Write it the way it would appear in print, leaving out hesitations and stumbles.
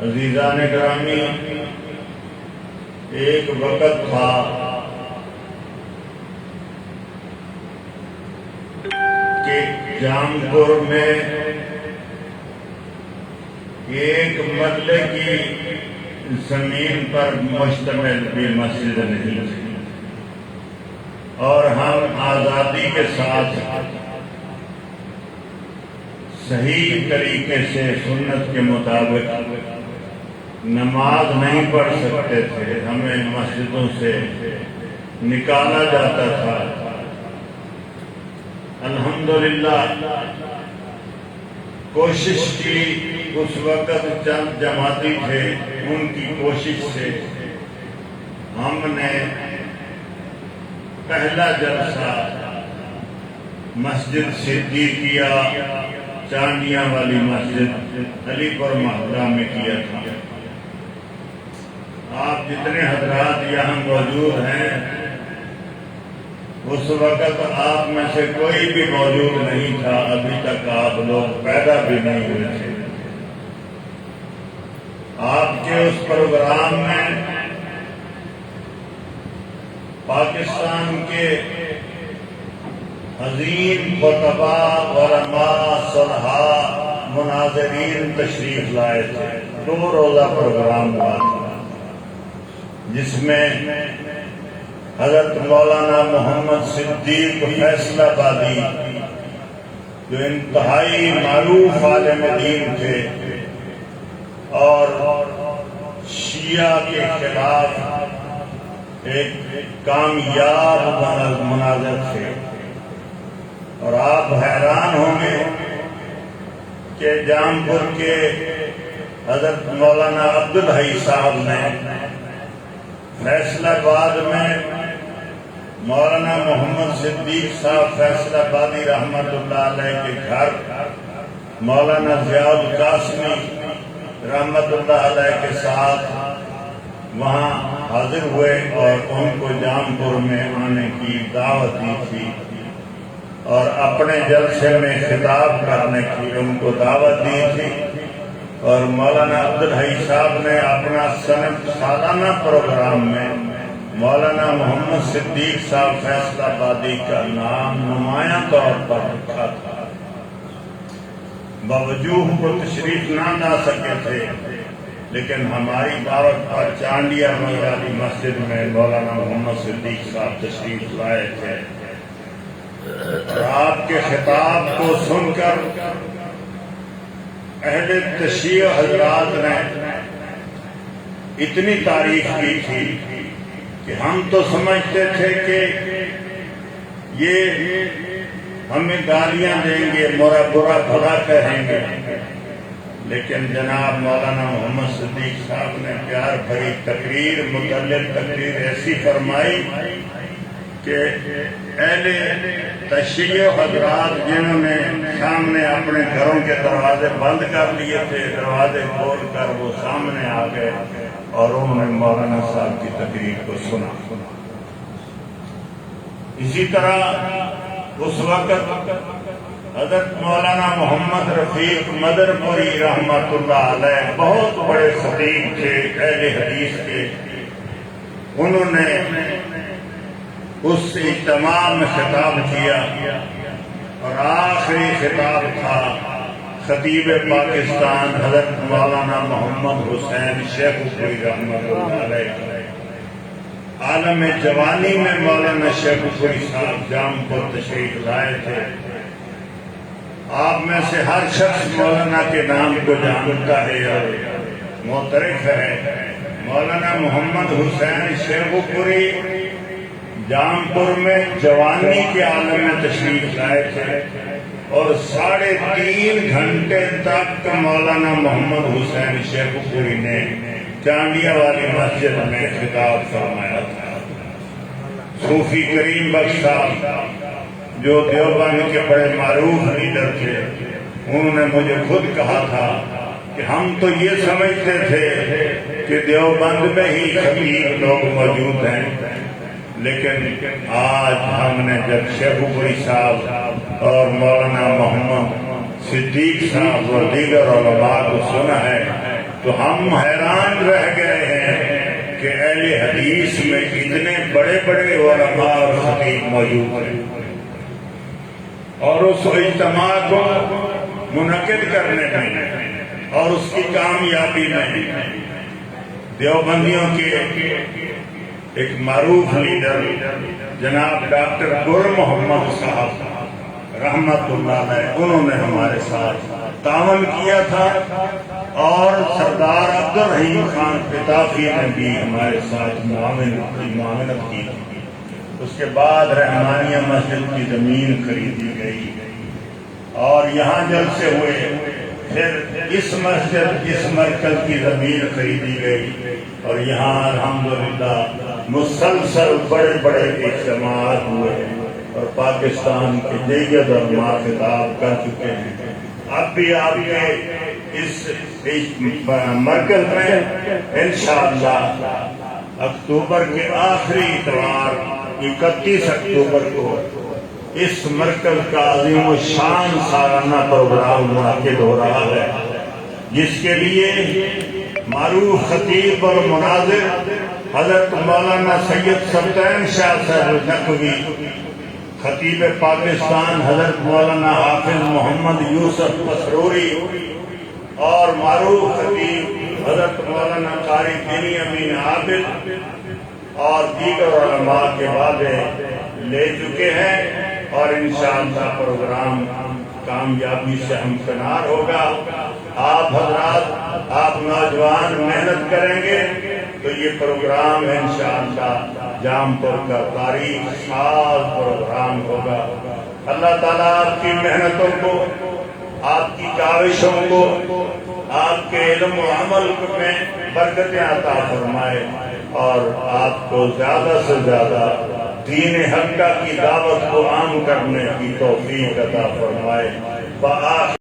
عزیزان گرامی، ایک وقت تھا کہ جام پور میں ایک مرلے کی زمین پر مشتمل بھی مسجد نہیں تھی، اور ہم آزادی کے ساتھ صحیح طریقے سے سنت کے مطابق نماز نہیں پڑھ سکتے تھے، ہمیں مسجدوں سے نکالا جاتا تھا۔ الحمدللہ کوشش کی، اس وقت چند جماعتی تھے، ان کی کوشش سے ہم نے پہلا جلسہ مسجد صدیقیہ چانڈیاں والی مسجد علی پور محلہ میں کیا تھا۔ آپ جتنے حضرات یہاں موجود ہیں، اس وقت آپ میں سے کوئی بھی موجود نہیں تھا، ابھی تک آپ لوگ پیدا بھی نہیں ہوئے تھے۔ آپ کے اس پروگرام میں پاکستان کے عظیم خطباء، علماء، صلحاء، مناظرین تشریف لائے تھے۔ 2 روزہ پروگرام ہوا تھا، جس میں حضرت مولانا محمد صدیق فیصل آبادی، جو انتہائی معروف عالم دین تھے اور شیعہ کے خلاف ایک کامیاب مناظر تھے، اور آپ حیران ہوں گے کہ جام پور کے حضرت مولانا عبدالحی صاحب نے فیصل آباد میں مولانا محمد صدیق صاحب فیصل آبادی رحمت اللہ علیہ کے گھر مولانا ضیاء القاسمی رحمت اللہ علیہ کے ساتھ وہاں حاضر ہوئے اور ان کو جام پور میں آنے کی دعوت دی تھی، اور اپنے جلسے میں خطاب کرنے کی ان کو دعوت دی تھی۔ اور مولانا عبدالحی صاحب نے اپنا سالانہ پروگرام میں مولانا محمد صدیق صاحب فیصل آبادی کا نام نمایاں طور پر رکھا تھا۔ باوجود وہ تشریف نہ لا سکے تھے، لیکن ہماری دعوت پر چانڈیا والی مسجد میں مولانا محمد صدیق صاحب تشریف لائے تھے، اور آپ کے خطاب کو سن کر اہل تشیع حضرات نے اتنی تعریف کی تھی کہ ہم تو سمجھتے تھے کہ یہ ہمیں گالیاں دیں گے، برا بھلا کہیں گے، لیکن جناب مولانا محمد صدیق صاحب نے پیار بھری تقریر، متعلق تقریر ایسی فرمائی کہ اہل تشیع حضرات جنہوں نے سامنے اپنے گھروں کے دروازے بند کر لیے تھے، دروازے کھول کر وہ سامنے آ گئے اور انہوں نے مولانا صاحب کی تقریر کو سنا۔ اسی طرح اس وقت حضرت مولانا محمد رفیق مدرپوری رحمت اللہ علیہ بہت بڑے خطیب تھے اہل حدیث کے، انہوں نے اس اجتماع میں خطاب کیا، اور آخری خطاب تھا خطیب پاکستان حضرت مولانا محمد حسین شیخ پوری رحمت اللہ علیہ۔ عالم جوانی میں مولانا شیخ پوری صاحب جام پور تشریف لائے تھے۔ آپ میں سے ہر شخص مولانا کے نام کو جانتا ہے اور معترف ہے۔ مولانا محمد حسین شیخ پوری جام پور میں جوانی کے عالم میں تشریف لائے تھے، اور 3.5 گھنٹے تک مولانا محمد حسین شیخ پوری نے چانڈیا والی مسجد میں خطاب فرمایا تھا۔ صوفی کریم بخش صاحب جو دیوبند کے بڑے معروف لیڈر تھے، انہوں نے مجھے خود کہا تھا کہ ہم تو یہ سمجھتے تھے کہ دیوبند میں ہی خطیب لوگ موجود ہیں، لیکن آج ہم نے جب شیخ پوری صاحب اور مولانا محمد صدیق صاحب اور دیگر علماء کو سنا ہے تو ہم حیران رہ گئے ہیں کہ اہل حدیث میں اتنے بڑے بڑے علماء اور خطیب موجود ہیں، اور اس اجتماع کو منعقد کرنے میں اور اس کی کامیابی میں دیوبندیوں کے ایک معروف لیڈر جناب ڈاکٹر گل محمد صاحب رحمت اللہ علیہ، انہوں نے ہمارے ساتھ تعاون کیا تھا، اور سردار عبد الرحیم خان قطافی نے بھی ہمارے ساتھ معاونت کی تھی۔ اس کے بعد رحمانیہ مسجد کی زمین خریدی گئی اور یہاں جلسے ہوئے، پھر اس مسجد اس مرکز کی زمین خریدی گئی، اور یہاں الحمدللہ مسلسل بڑے بڑے اجتماعات ہوئے اور پاکستان کے جید علماء خطاب کر چکے ہیں۔ اب بھی آپ کے اس مرکز میں انشاءاللہ اکتوبر کے آخری اتوار 31 اکتوبر کو اس مرکز کا عظیم الشان سالانہ پروگرام منعقد ہو رہا ہے، جس کے لیے معروف خطیب اور مناظر حضرت مولانا سید سلطان شاہ صاحب نقوی، خطیب پاکستان حضرت مولانا حافظ محمد یوسف مسروری، اور معروف خطیب حضرت مولانا قاری دینی امین عابد اور دیگر علماء کے وعدے لے چکے ہیں، اور انشاءاللہ پروگرام کامیابی سے ہمکنار ہوگا۔ آپ حضرات، آپ نوجوان محنت کریں گے تو یہ پروگرام انشاءاللہ جام پور کا تاریخ ساز پروگرام ہوگا۔ اللہ تعالیٰ آپ کی محنتوں کو، آپ کی کاوشوں کو، آپ کے علم و عمل میں برکتیں عطا فرمائے، اور آپ کو زیادہ سے زیادہ دین حقہ کی دعوت کو عام کرنے کی توفیق عطا فرمائے۔